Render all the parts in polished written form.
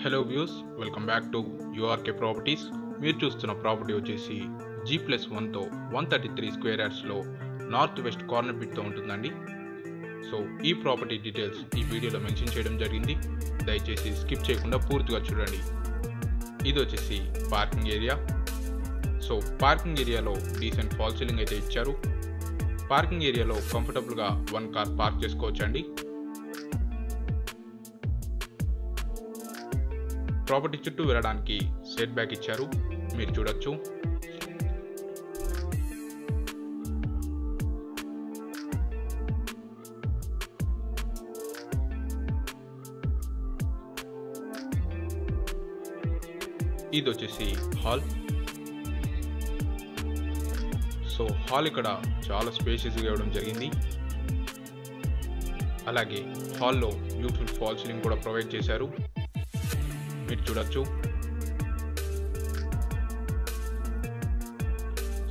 Hello views, welcome back to URK properties. మీరు చూస్తున్న property వచ్చేసి G+1తో 133 స్క్వేర్ యార్డ్స్లో నార్త్ వెస్ట్ కార్నర్ బిట్తో ఉంటుందండి. సో ఈ ప్రాపర్టీ డీటెయిల్స్ ఈ వీడియోలో మెన్షన్ చేయడం జరిగింది. దయచేసి స్కిప్ చేయకుండా పూర్తిగా చూడండి. ఇది వచ్చేసి పార్కింగ్ ఏరియా. సో పార్కింగ్ ఏరియాలో డీసెంట్ ఫాల్ సీలింగ్ అయితే ఇచ్చారు. పార్కింగ్ ఏరియాలో కంఫర్టబుల్గా 1 కార్ పార్క్ చేసుకోవచ్చండి. ప్రాపర్టీ చుట్టూ వెళ్ళడానికి సెట్ బ్యాక్ ఇచ్చారు, మీరు చూడొచ్చు. ఇది వచ్చేసి హాల్. సో హాల్ ఇక్కడ చాలా స్పేషియస్గా ఇవ్వడం జరిగింది. అలాగే హాల్లో బ్యూటిఫుల్ ఫాల్ సీలింగ్ కూడా ప్రొవైడ్ చేశారు, మీరు చూడొచ్చు.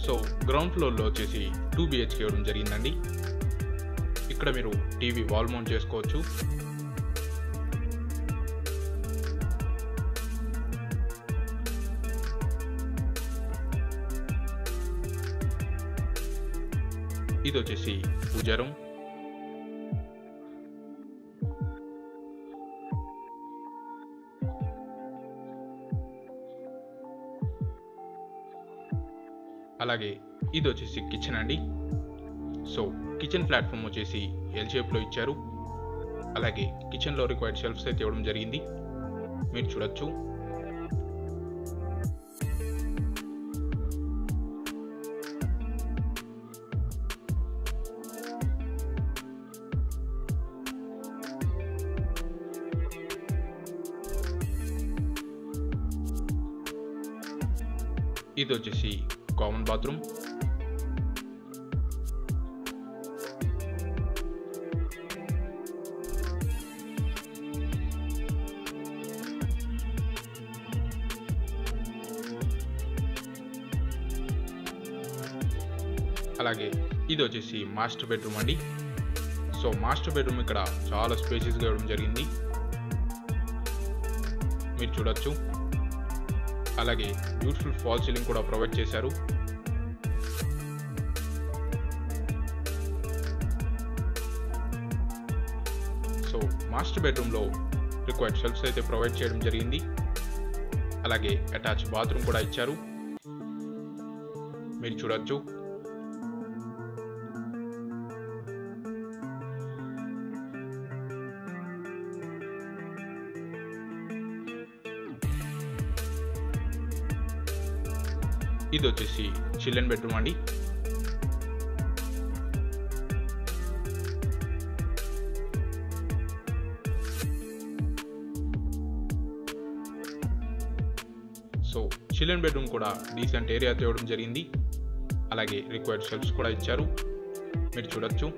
సో గ్రౌండ్ ఫ్లోర్లో వచ్చేసి 2 BHK ఇవ్వడం జరిగిందండి. ఇక్కడ మీరు టీవీ వాల్ మౌంట్ చేసుకోవచ్చు. ఇది వచ్చేసి పూజా రూమ్. అలాగే ఇది వచ్చేసి కిచెన్ అండి. సో కిచెన్ ప్లాట్ఫామ్ వచ్చేసి ఎల్ షేప్లో ఇచ్చారు. అలాగే కిచెన్లో రిక్వైర్డ్ షెల్ఫ్స్ అయితే ఇవ్వడం జరిగింది, మీరు చూడొచ్చు. ఇది వచ్చేసి కామన్ బాత్రూమ్. అలాగే ఇది వచ్చేసి మాస్టర్ బెడ్రూమ్ అండి. సో మాస్టర్ బెడ్రూమ్ ఇక్కడ చాలా స్పేషియస్గా ఇవ్వడం జరిగింది, మీరు చూడొచ్చు. అలాగే బ్యూటిఫుల్ ఫాల్ సీలింగ్ కూడా ప్రొవైడ్ చేశారు. సో మాస్టర్ బెడ్రూమ్లో రిక్వైర్డ్ షెల్ఫ్స్ అయితే ప్రొవైడ్ చేయడం జరిగింది. అలాగే అటాచ్ బాత్రూమ్ కూడా ఇచ్చారు, మీరు చూడొచ్చు. ఇది వచ్చేసి చిల్డ్రన్ బెడ్రూమ్ అండి. సో చిల్డ్రన్ బెడ్రూమ్ కూడా డీసెంట్ ఏరియా ఇవ్వడం జరిగింది. అలాగే రిక్వైర్డ్ షెల్ఫ్స్ కూడా ఇచ్చారు, మీరు చూడొచ్చు.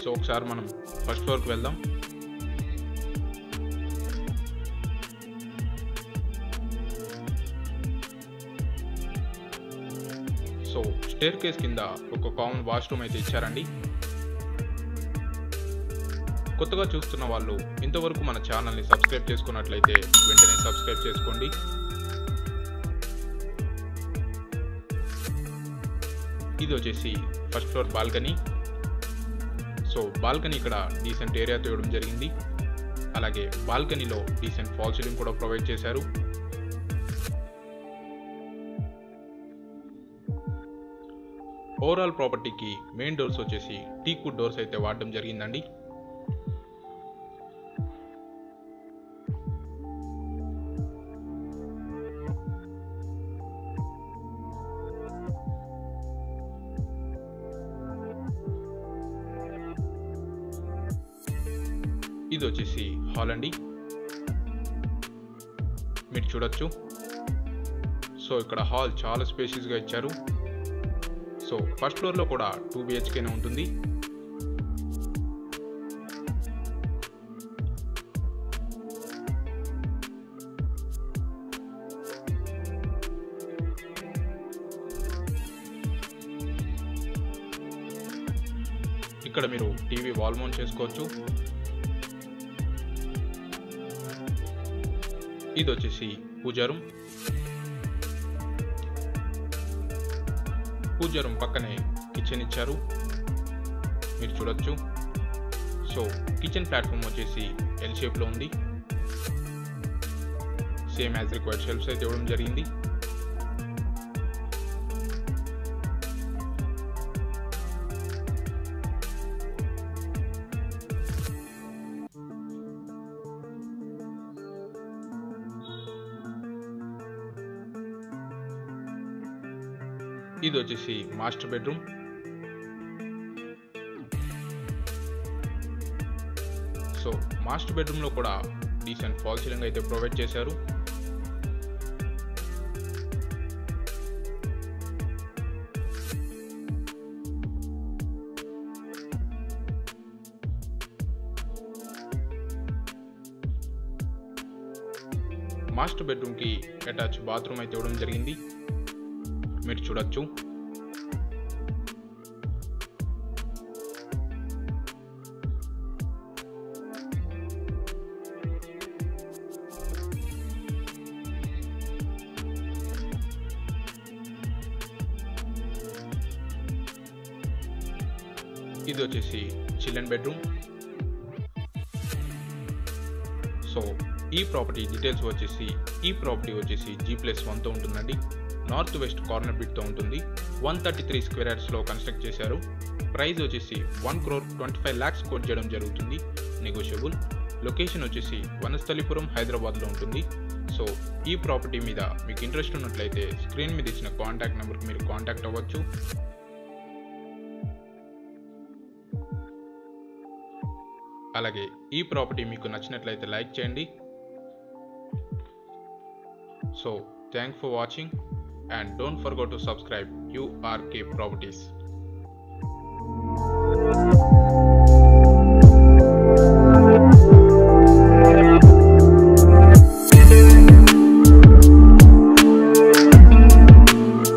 సో ఒకసారి మనం ఫస్ట్ ఫ్లోర్కి వెళ్దాం. సో స్టేర్ కేస్ కింద ఒక కామన్ వాష్రూమ్ అయితే ఇచ్చారండి. కొత్తగా చూస్తున్న వాళ్ళు ఇంతవరకు మన ఛానల్ని సబ్స్క్రైబ్ చేసుకున్నట్లయితే వెంటనే సబ్స్క్రైబ్ చేసుకోండి. ఇది వచ్చేసి first floor balcony. So balcony ఇక్కడ డీసెంట్ ఏరియాతో ఇవ్వడం జరిగింది. అలాగే బాల్కనీలో డీసెంట్ ఫాల్ సీలింగ్ కూడా ప్రొవైడ్ చేశారు. ఓవరాల్ ప్రాపర్టీకి మెయిన్ డోర్స్ వచ్చేసి టీక్వుడ్ డోర్స్ అయితే వాడడం జరిగిందండి. ఇది వచ్చేసి హాల్ అండి, మీరు చూడొచ్చు. సో ఇక్కడ హాల్ చాలా స్పేషియస్గా ఇచ్చారు. సో ఫస్ట్ ఫ్లోర్లో కూడా 2 BHK ఉంటుంది. ఇక్కడ మీరు టీవీ వాల్ మౌంట్ చేసుకోవచ్చు. ఇది వచ్చేసి పూజా రూమ్. పూజా రూమ్ పక్కనే కిచెన్ ఇచ్చారు, మీరు చూడొచ్చు. సో కిచెన్ ప్లాట్ఫామ్ వచ్చేసి ఎల్ షేప్లో ఉంది. సేమ్ యాజ్ రిక్వైర్డ్ షెల్ఫ్స్ అయితే ఇవ్వడం జరిగింది. ఇది వచ్చేసి మాస్టర్ బెడ్రూమ్. సో మాస్టర్ బెడ్రూమ్లో కూడా డీసెంట్ ఫాల్ సీలింగ్ అయితే ప్రొవైడ్ చేశారు. మాస్టర్ బెడ్రూమ్కి అటాచ్ బాత్రూమ్ అయితే ఇవ్వడం జరిగింది, మీరు చూడొచ్చు. ఇది వచ్చేసి చిల్డ్రన్ బెడ్రూమ్. సో ఈ ప్రాపర్టీ డీటెయిల్స్ వచ్చేసి G+1తో ఉంటుందండి. నార్త్ వెస్ట్ కార్నర్ బిట్తో ఉంటుంది. 133 స్క్వేర్ యార్డ్స్లో కన్స్ట్రక్ట్ చేశారు. ప్రైస్ వచ్చేసి 1,25 lakhs కోట్ చేయడం జరుగుతుంది, నెగోషియబుల్. లొకేషన్ వచ్చేసి వనస్థలిపురం, హైదరాబాద్లో ఉంటుంది. సో ఈ ప్రాపర్టీ మీద మీకు ఇంట్రెస్ట్ ఉన్నట్లయితే స్క్రీన్ మీద ఇచ్చిన కాంటాక్ట్ నెంబర్కి మీరు కాంటాక్ట్ అవ్వచ్చు. అలాగే ఈ ప్రాపర్టీ మీకు నచ్చినట్లయితే లైక్ చేయండి. So thanks for watching and don't forget to subscribe URK Properties.